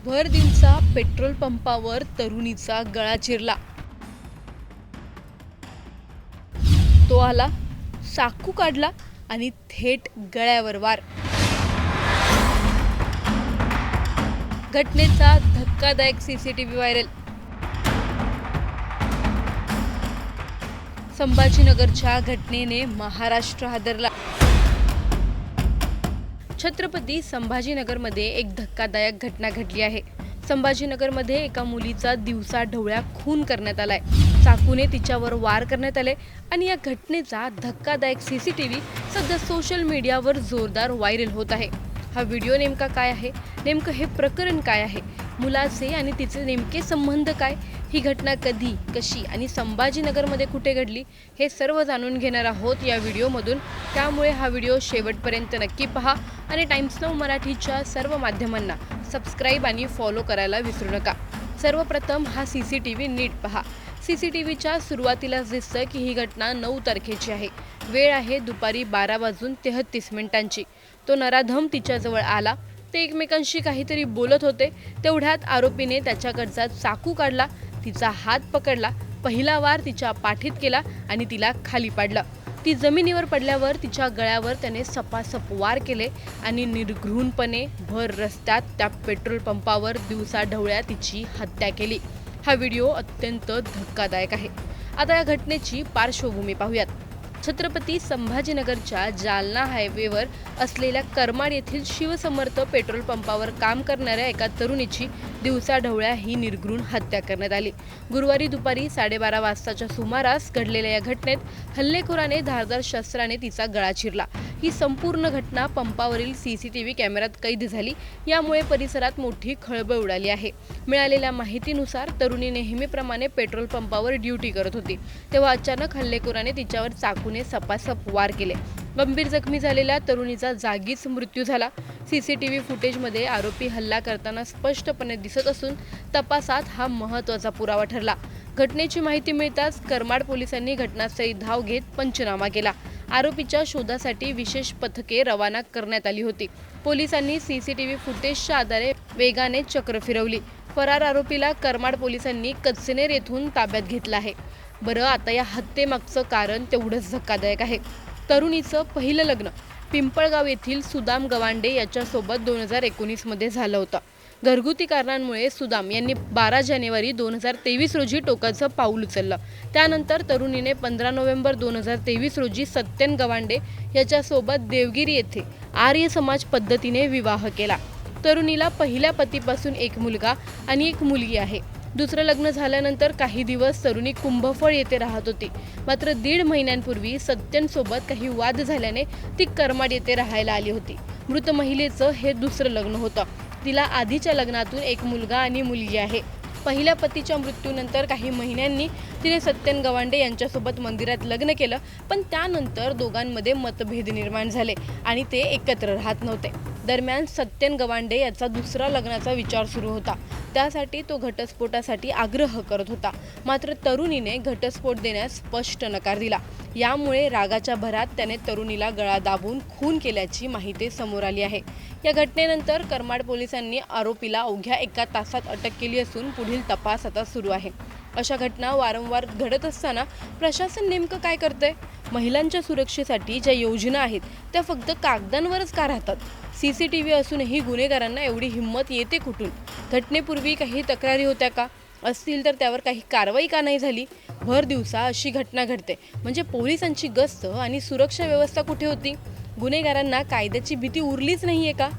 भर दिवसा पेट्रोल पंपावर तरुणीचा गळा चिरला। तो आला, चाकू काढला आणि थेट गळ्यावर वार। घटनेचा धक्कादायक सीसीटीव्ही व्हायरल। संभाजीनगरच्या घटनेने महाराष्ट्र हादरला। छत्रपती संभाजीनगरमध्ये एक धक्कादायक घटना घडली आहे। संभाजीनगरमध्ये एका मुलीचा दिवसा ढवळ्या खून करण्यात आलाय। चाकूने तिच्यावर वार करण्यात आले आणि या घटनेचा धक्कादायक सीसीटीव्ही सध्या सोशल मीडियावर जोरदार व्हायरल होत आहे। हा व्हिडिओ नेमका काय आहे, नेमकं हे प्रकरण काय आहे, मुलाचे आणि तिचे नेमके संबंध काय, ही घटना कधी, कशी आणि संभाजीनगरमध्ये कुठे घडली, हे सर्व जाणून घेणार आहोत या व्हिडिओमधून। त्यामुळे हा व्हिडिओ शेवटपर्यंत नक्की पहा आणि टाइम्स नाऊ मराठीच्या सर्व माध्यमांना सबस्क्राईब आणि फॉलो करायला विसरू नका। सर्वप्रथम हा सीसीटीव्ही नीट पहा। सीसीटीव्हीच्या सुरुवातीलाच दिसतं की ही घटना 9 तारखेची आहे। वेळ आहे दुपारी 12:33 तो नराधम तिच्याजवळ आला। ते एकमेकांशी काहीतरी बोलत होते। तेवढ्यात आरोपीने त्याच्याकडचा चाकू काढला, तिचा हात पकडला, पहिला वार तिच्या पाठीत केला आणि तिला खाली पाडलं। ती जमिनीवर पडल्यावर तिच्या गळ्यावर त्याने सपासप वार केले आणि निर्घृणपणे भर रस्त्यात त्या पेट्रोल पंपावर दिवसा ढवळ्या तिची हत्या केली। हा व्हिडिओ अत्यंत धक्कादायक आहे। आता या घटनेची पार्श्वभूमी पाहूयात। छत्रपती संभाजीनगरच्या जालना हायवेवर असलेल्या करमाड येथील शिवसमर्थ पेट्रोल पंपावर काम करणाऱ्या एका तरुणीची दिवसाढवळ्या ही निर्घृण हत्या करण्यात आली। गुरुवारी दुपारी 12:30 वाजताच्या सुमारास घडलेल्या या घटनेत हल्लेखोराने धारदार शस्त्राने तिचा गळा चिरला। ही संपूर्ण घटना पंपावरील सीसीटीव्ही कॅमेऱ्यात कैद झाली। यामुळे परिसरात मोठी खळबळ उडाली आहे। मिळालेल्या माहितीनुसार तरुणी नेहमीप्रमाणे पेट्रोल पंपावर ड्युटी करत होती, तेव्हा अचानक हल्लेखोराने तिच्यावर चाकूने सपासप वार केले। गंभीर जखमी झालेल्या तरुणीचा जागीच मृत्यू झाला। सीसीटीव्ही फुटेजमध्ये आरोपी हल्ला करताना स्पष्टपणे दिसत असून तपासात हा महत्त्वाचा पुरावा ठरला। घटनेची माहिती मिळताच करमाड पोलिसांनी घटनास्थळी धाव घेत पंचनामा केला। आरोपीच्या शोधासाठी विशेष पथके रवाना करण्यात आली होती। पोलिसांनी सीसीटीव्ही फुटेजच्या आधारे वेगाने चक्र फिरवली। फरार आरोपीला करमाड पोलिसांनी कचनेर येथून ताब्यात घेतलं आहे। बरं, आता या हत्येमागचं कारण तेवढंच धक्कादायक आहे। तरुणीचं पहिलं लग्न पिंपळगाव येथील सुदाम गवांडे याच्यासोबत 2019 मध्ये झालं होतं। घरगुती कारणांमुळे सुदाम यांनी 12 जानेवारी 2023 रोजी टोकाचं पाऊल उचललं। त्यानंतर तरुणीने 15 नोव्हेंबर 2023 रोजी सत्यन गवांडे याच्यासोबत देवगिरी येथे आर्य समाज पद्धतीने विवाह केला। तरुणीला पहिल्या पतीपासून एक मुलगा आणि एक मुलगी आहे। दुसरं लग्न झाल्यानंतर काही दिवस तरुणी कुंभफळ येथे राहत होती। मात्र 1.5 महिन्यांपूर्वी सत्यनसोबत काही वाद झाल्याने ती करमाड येथे राहायला आली होती। मृत महिलेचं हे दुसरं लग्न होतं। तिला आधीच्या लग्नातून एक मुलगा आणि मुलगी आहे। पहिल्या पतीच्या मृत्यूनंतर काही महिन्यांनी तिने सत्यन गवांडे यांच्यासोबत मंदिरात लग्न केलं, पण त्यानंतर दोघांमध्ये मतभेद निर्माण झाले आणि ते एकत्र राहत नव्हते। दरम्यान सत्यन गवांडे याचा दुसरा लग्नाचा विचार सुरू होता। त्यासाठी तो घटस्फोटासाठी आग्रह करत होता। मात्र तरुणीने घटस्फोट देण्यास स्पष्ट नकार दिला। यामुळे रागाच्या भरात त्याने तरुणीला गळा दाबून खून केल्याची माहिती समोर आली आहे। या घटनेनंतर करमाड पोलिसांनी आरोपीला अवघ्या 1 तासात अटक केली असून पुढील तपास आता सुरू आहे। अशा घटना वारंवार घडत असताना प्रशासन नेमकं काय करतंय? महिलांच्या सुरक्षेसाठी ज्या योजना आहेत त्या फक्त कागदांवरच का राहतात? सीसीटीव्ही असूनही गुन्हेगारांना एवढी हिंमत येते कुठून? घटनेपूर्वी काही तक्रारी होत्या का? असतील तर त्यावर काही कारवाई का नाही झाली? भर दिवसा अशी घटना घडते म्हणजे पोलिसांची गस्त आणि सुरक्षा व्यवस्था कुठे होती? गुन्हेगारांना कायद्याची भीती उरलीच नाहीये का?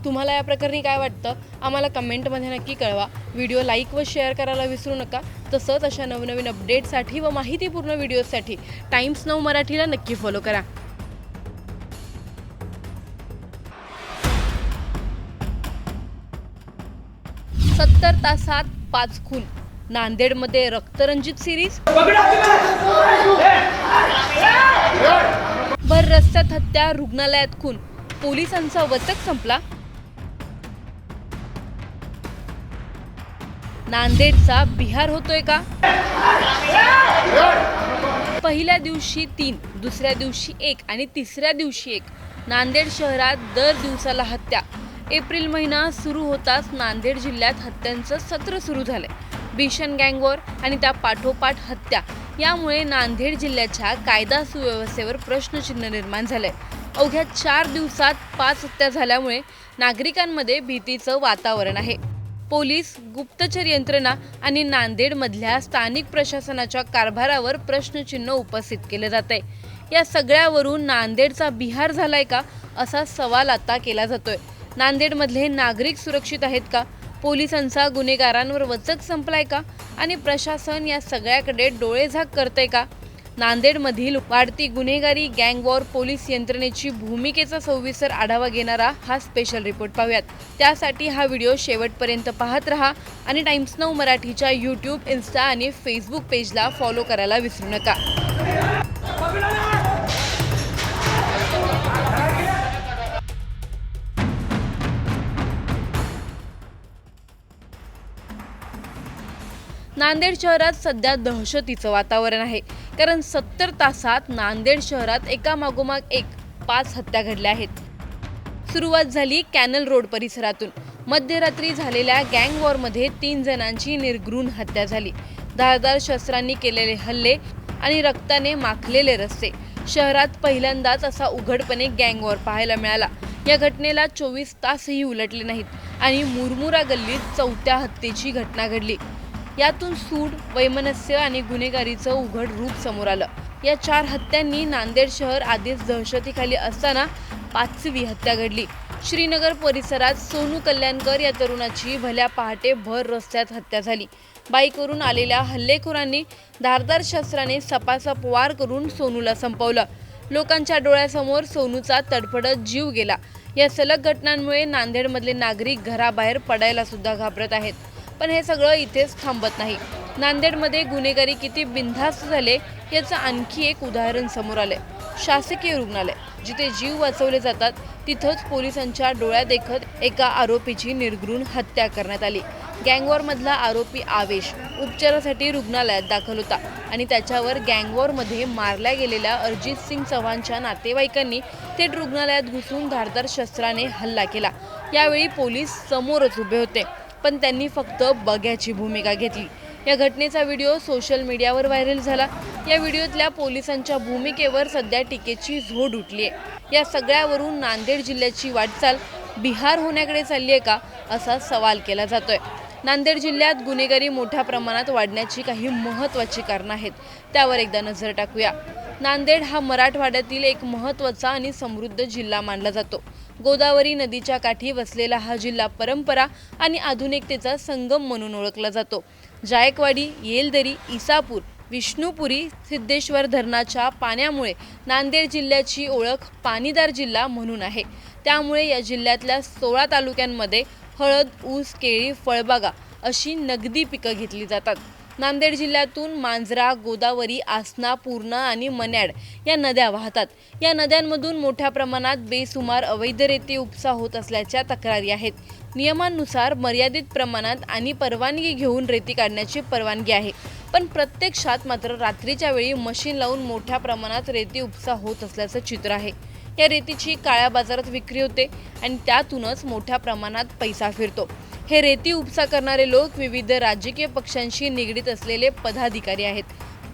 तुम्हाला या प्रकरणी काय वाटतं? आम्हाला कमेंटमध्ये नक्की कळवा। व्हिडिओ लाईक व शेअर करायला विसरू नका। तसंच अशा नवनवीन अपडेटसाठी व माहितीपूर्ण व्हिडिओसाठी टाइम्स नाऊ मराठीला नक्की फॉलो करा। 70 तासात 5 खून, नांदेडमध्ये रक्तरंजित सिरीज। भर रस्त्यात हत्या, रुग्णालयात खून, पोलिसांचा वचक संपला। नांदेडचा बिहार होतोय का? पहिल्या दिवशी 3, दुसऱ्या दिवशी 1 आणि तिसऱ्या दिवशी 1। नांदेड शहरात दर दिवसाला हत्या। एप्रिल महिना सुरू होताच नांदेड जिल्ह्यात हत्यांचं सत्र सुरू झालंय. भीषण गँगवॉर आणि त्या पाठोपाठ हत्या यामुळे नांदेड जिल्ह्याच्या कायदा सुव्यवस्थेवर प्रश्नचिन्ह निर्माण झालंय. अवघ्या 4 दिवसात 5 हत्या झाल्यामुळे नागरिकांमध्ये भीतीचं वातावरण आहे. पोलीस, गुप्तचर यंत्रणा आणि नांदेडमधल्या स्थानिक प्रशासनाच्या कारभारावर प्रश्नचिन्ह उपस्थित केले जाते. या सगळ्यावरून नांदेडचा बिहार झालाय का असा सवाल आता केला जातोय. नांदेडमधले नागरिक सुरक्षित आहेत का? पोलिसांचा गुन्हेगारांवर वचक संपलाय का? आणि प्रशासन या सगळ्याकडे डोळेझाक करतंय का? नांदेडमधील वाढती गुन्हेगारी, गँगवॉर, पोलीस यंत्रणेची भूमिकेचा सविस्तर आढावा घेणारा हा स्पेशल रिपोर्ट पाहूयात. त्यासाठी हा व्हिडिओ शेवटपर्यंत पाहत रहा आणि टाइम्स नाऊ मराठीच्या यूट्यूब, इन्स्टा आणि फेसबुक पेजला फॉलो करायला विसरू नका. नांदेड शहरात सध्या दहशतीचं वातावरण आहे. कारण 70 तासात नांदेड शहरात एकामागोमाग एक 5 हत्या घडल्या आहेत. सुरुवात झाली कॅनल रोड परिसरातून. मध्यरात्री झालेल्या गँगवॉरमध्ये 3 जणांची निर्घृण हत्या झाली. धारदार शस्त्रांनी केलेले हल्ले आणि रक्ताने माखलेले रस्ते. शहरात पहिल्यांदाच असा उघडपणे गँगवॉर पाहायला मिळाला. या घटनेला 24 तासही उलटले नाहीत आणि मुरमुरा गल्लीत 4थ्या हत्येची घटना घडली. यातून सूड, वैमनस्य आणि गुन्हेगारीचं उघड रूप समोर आलं. या 4 हत्यांनी नांदेड शहर आधीच दहशतीखाली असताना 5वी हत्या घडली. श्रीनगर परिसरात सोनू कल्याणकर या तरुणाची भल्या पहाटे भर रस्त्यात हत्या झाली. बाईकवरून आलेल्या हल्लेखोरांनी धारदार शस्त्राने सपासप वार करून सोनूला संपवलं. लोकांच्या डोळ्यासमोर सोनूचा तडफडत जीव गेला. या सलग घटनांमुळे नांदेडमधले नागरिक घराबाहेर पडायला सुद्धा घाबरत आहेत. पण हे सगळं इथेच थांबत नाही. नांदेडमध्ये गुन्हेगारी किती बिनधास्त झाले याचं आणखी एक उदाहरण समोर आलंय. शासकीय रुग्णालय, जिथे जीव वाचवले जातात, तिथंच पोलिसांच्या डोळ्यादेखत एका आरोपीची निर्घृण हत्या करण्यात आली. गँगवॉरमधला आरोपी आवेश उपचारासाठी रुग्णालयात दाखल होता आणि त्याच्यावर गँगवॉरमध्ये मारल्या गेलेल्या अरिजित सिंग चव्हाणच्या नातेवाईकांनी थेट रुग्णालयात घुसून धारदार शस्त्राने हल्ला केला. यावेळी पोलीस समोरच उभे होते, पण त्यांनी फक्त बघ्याची भूमिका घेतली. या घटनेचा व्हिडिओ सोशल मीडियावर व्हायरल झाला. या व्हिडिओतल्या पोलिसांच्या भूमिकेवर सध्या टीकेची झोड उठली आहे. या सगळ्यावरून नांदेड जिल्ह्याची वाटचाल बिहार होण्याकडे चालली आहे का असा सवाल केला जातोय. नांदेड जिल्ह्यात गुन्हेगारी मोठ्या प्रमाणात वाढण्याची काही महत्त्वाची कारणं आहेत. त्यावर एकदा नजर टाकूया. नांदेड हा मराठवाड्यातील एक महत्त्वाचा आणि समृद्ध जिल्हा मानला जातो. गोदावरी नदीच्या काठी वसलेला हा जिल्हा परंपरा आणि आधुनिकतेचा संगम म्हणून ओळखला जातो. जायकवाडी, येलदरी, इसापूर, विष्णुपुरी, सिद्धेश्वर धरणाच्या पाण्यामुळे नांदेड जिल्ह्याची ओळख पाणीदार जिल्हा म्हणून आहे. त्यामुळे या जिल्ह्यातल्या 16 तालुक्यांमध्ये हळद, ऊस, केळी, फळबागा अशी नगदी पिकं घेतली जातात. नांदेड जिल्ह्यातून मांजरा, गोदावरी, आसना, पूर्णा आणि मन्याड या नद्या वाहतात. या नद्यांमधून मोठ्या प्रमाणात बेसुमार अवैध रेती उपसा होत असल्याच्या तक्रारी आहेत. नियमांनुसार मर्यादित प्रमाणात आणि परवानगी घेऊन रेती काढण्याची परवानगी आहे. पण प्रत्यक्षात मात्र रात्रीच्या वेळी मशीन लावून मोठ्या प्रमाणात रेती उपसा होत असल्याचं चित्र आहे. या रेतीची काळ्या बाजारात विक्री होते आणि त्यातूनच मोठ्या प्रमाणात पैसा फिरतो. हे रेती उपसा करणारे लोक विविध राजकीय पक्षांशी निगडीत असलेले पदाधिकारी आहेत.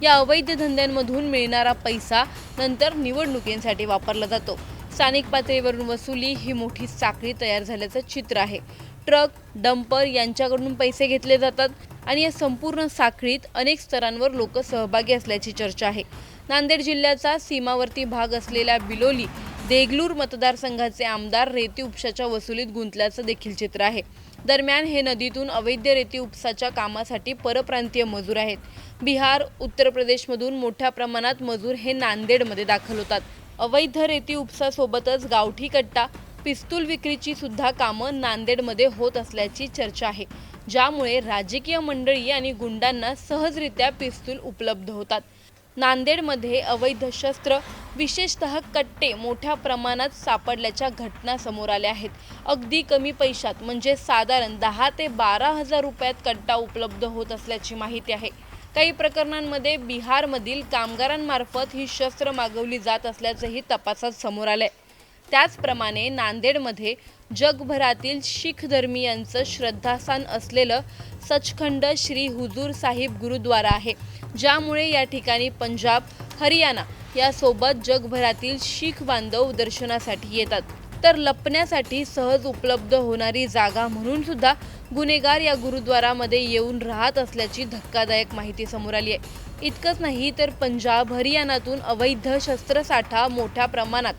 या अवैध धंद्यांमधून मिळणारा पैसा नंतर निवडणुकींसाठी वापरला जातो. स्थानिक पातळीवरून वसुली ही मोठी साखळी तयार झाल्याचं चित्र आहे. ट्रक, डंपर यांच्याकडून पैसे घेतले जातात आणि या संपूर्ण साखळीत अनेक स्तरांवर लोक सहभागी असल्याची चर्चा आहे. नांदेड जिल्ह्याचा सीमावर्ती भाग असलेल्या बिलोली, देगलूर मतदारसंघाचे आमदार रेती उपशाच्या वसुलीत गुंतल्याचं देखील चित्र आहे. दरम्यान हे नदीतून अवैध रेती उपसाच्या कामासाठी परप्रांतीय मजूर आहेत. बिहार, उत्तर प्रदेशमधून मोठ्या प्रमाणात मजूर हे नांदेडमध्ये दाखल होतात. अवैध रेती उपसासोबतच गावठी कट्टा, पिस्तूल विक्रीची सुद्धा कामं नांदेडमध्ये होत असल्याची चर्चा आहे. ज्यामुळे राजकीय मंडळी आणि गुंडांना सहजरित्या पिस्तूल उपलब्ध होतात. नांदेडमध्ये अवैध शस्त्र, विशेषतः कट्टे मोठ्या प्रमाणात सापडल्याच्या घटना समोर आल्या आहेत. अगदी कमी पैशात म्हणजे साधारण 10 ते 12 हजार रुपयात कट्टा उपलब्ध होत असल्याची माहिती आहे. काही प्रकरणांमध्ये बिहारमधील कामगारांमार्फत ही शस्त्र मागवली जात असल्याचंही तपासात समोर आलंय. त्याचप्रमाणे नांदेडमध्ये जगभरातील शीख धर्मीयांचं श्रद्धास्थान असलेलं सचखंड श्री हुजूर साहिब गुरुद्वारा आहे, ज्यामुळे या ठिकाणी पंजाब, हरियाणा यासोबत जगभरातील शीख बांधव दर्शनासाठी येतात. तर लपण्यासाठी सहज उपलब्ध होणारी जागा म्हणून सुद्धा गुन्हेगार या गुरुद्वारामध्ये येऊन राहत असल्याची धक्कादायक माहिती समोर आली आहे. इतकंच नाही तर पंजाब, हरियाणातून अवैध शस्त्रसाठा, मोठ्या प्रमाणात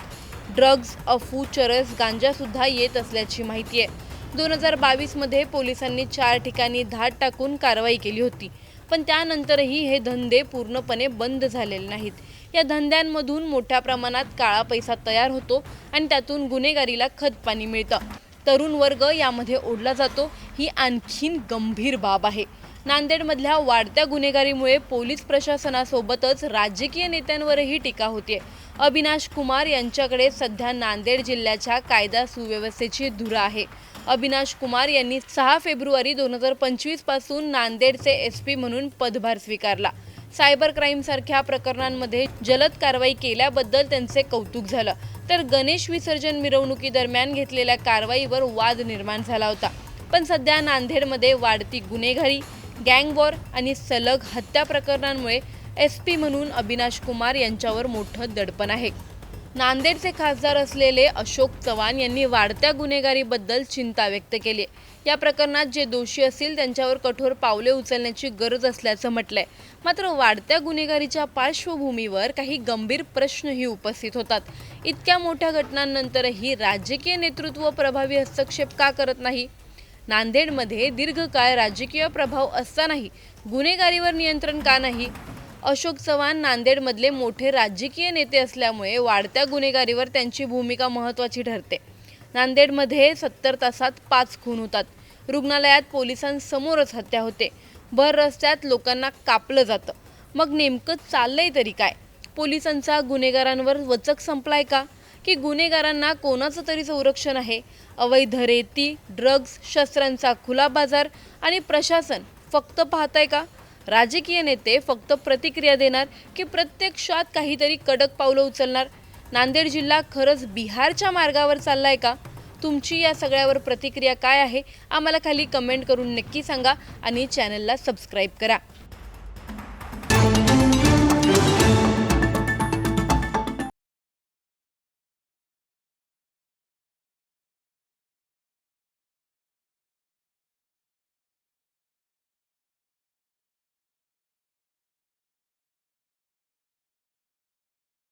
ड्रग्ज, अफू, चरस, गांजा सुद्धा येत असल्याची माहिती आहे. 2022 मध्ये पोलिसांनी 4 ठिकाणी धाड टाकून कारवाई केली होती, पण त्यानंतरही हे धंदे पूर्णपणे बंद झालेले नाहीत. या धंद्यांमधून मोठ्या प्रमाणात काळा पैसा तयार होतो आणि त्यातून गुन्हेगारीला खतपाणी मिळतं. तरुण वर्ग यामध्ये ओढला जातो, ही आणखीन गंभीर बाब आहे. नांदेडमधल्या वाढत्या गुन्हेगारीमुळे पोलीस प्रशासनासोबतच राजकीय नेत्यांवरही टीका होते. अविनाश कुमार यांच्याकडे सध्या नांदेड जिल्ह्याच्या कायदा सुव्यवस्थेची धुरा आहे. अविनाश कुमार यांनी 6 फेब्रुवारी 2025 पासून नांदेडचे SP म्हणून पदभार स्वीकारला. सायबर क्राईमसारख्या प्रकरणांमध्ये जलद कारवाई केल्याबद्दल त्यांचे कौतुक झालं. तर गणेश विसर्जन मिरवणुकीदरम्यान घेतलेल्या कारवाईवर वाद निर्माण झाला होता. पण सध्या नांदेडमध्ये वाढती गुन्हेगारी, गँगवॉर आणि सलग हत्या प्रकरणांमुळे SP म्हणून अविनाश कुमार यांच्यावर मोठं दडपण आहे. नांदेडचे खासदार असलेले अशोक चव्हाण यांनी वाढत्या गुन्हेगारीबद्दल चिंता व्यक्त केली. या प्रकरणात जे दोषी असतील त्यांच्यावर कठोर पावले उचलण्याची गरज असल्याचं म्हटलंय. मात्र वाढत्या गुन्हेगारीच्या पार्श्वभूमीवर काही गंभीर प्रश्नही उपस्थित होतात. इतक्या मोठ्या घटनांनंतरही राजकीय नेतृत्व प्रभावी हस्तक्षेप का करत नाही? नांदेडमध्ये दीर्घकाळ राजकीय प्रभाव असतानाही गुन्हेगारीवर नियंत्रण का नाही? अशोक चव्हाण नांदेडमधले मोठे राजकीय नेते असल्यामुळे वाढत्या गुन्हेगारीवर त्यांची भूमिका महत्त्वाची ठरते. नांदेडमध्ये 70 तासात 5 खून होतात. रुग्णालयात पोलिसांसमोरच हत्या होते. भर रस्त्यात लोकांना कापलं जातं. मग नेमकं चाललंय तरी काय? पोलिसांचा गुन्हेगारांवर वचक संपलाय का? की गुन्हेगारांना कोणाचं तरी संरक्षण आहे? अवैध रेती, ड्रग्ज, शस्त्रांचा खुला बाजार आणि प्रशासन फक्त पाहताय का? राजकीय नेते फक्त प्रतिक्रिया देणार की प्रत्यक्षात काहीतरी कडक पावलं उचलणार? नांदेड जिल्हा खरंच बिहारच्या मार्गावर चाललाय का? तुमची या सगळ्यावर प्रतिक्रिया काय आहे? आम्हाला खाली कमेंट करून नक्की सांगा आणि चॅनलला सबस्क्राईब करा.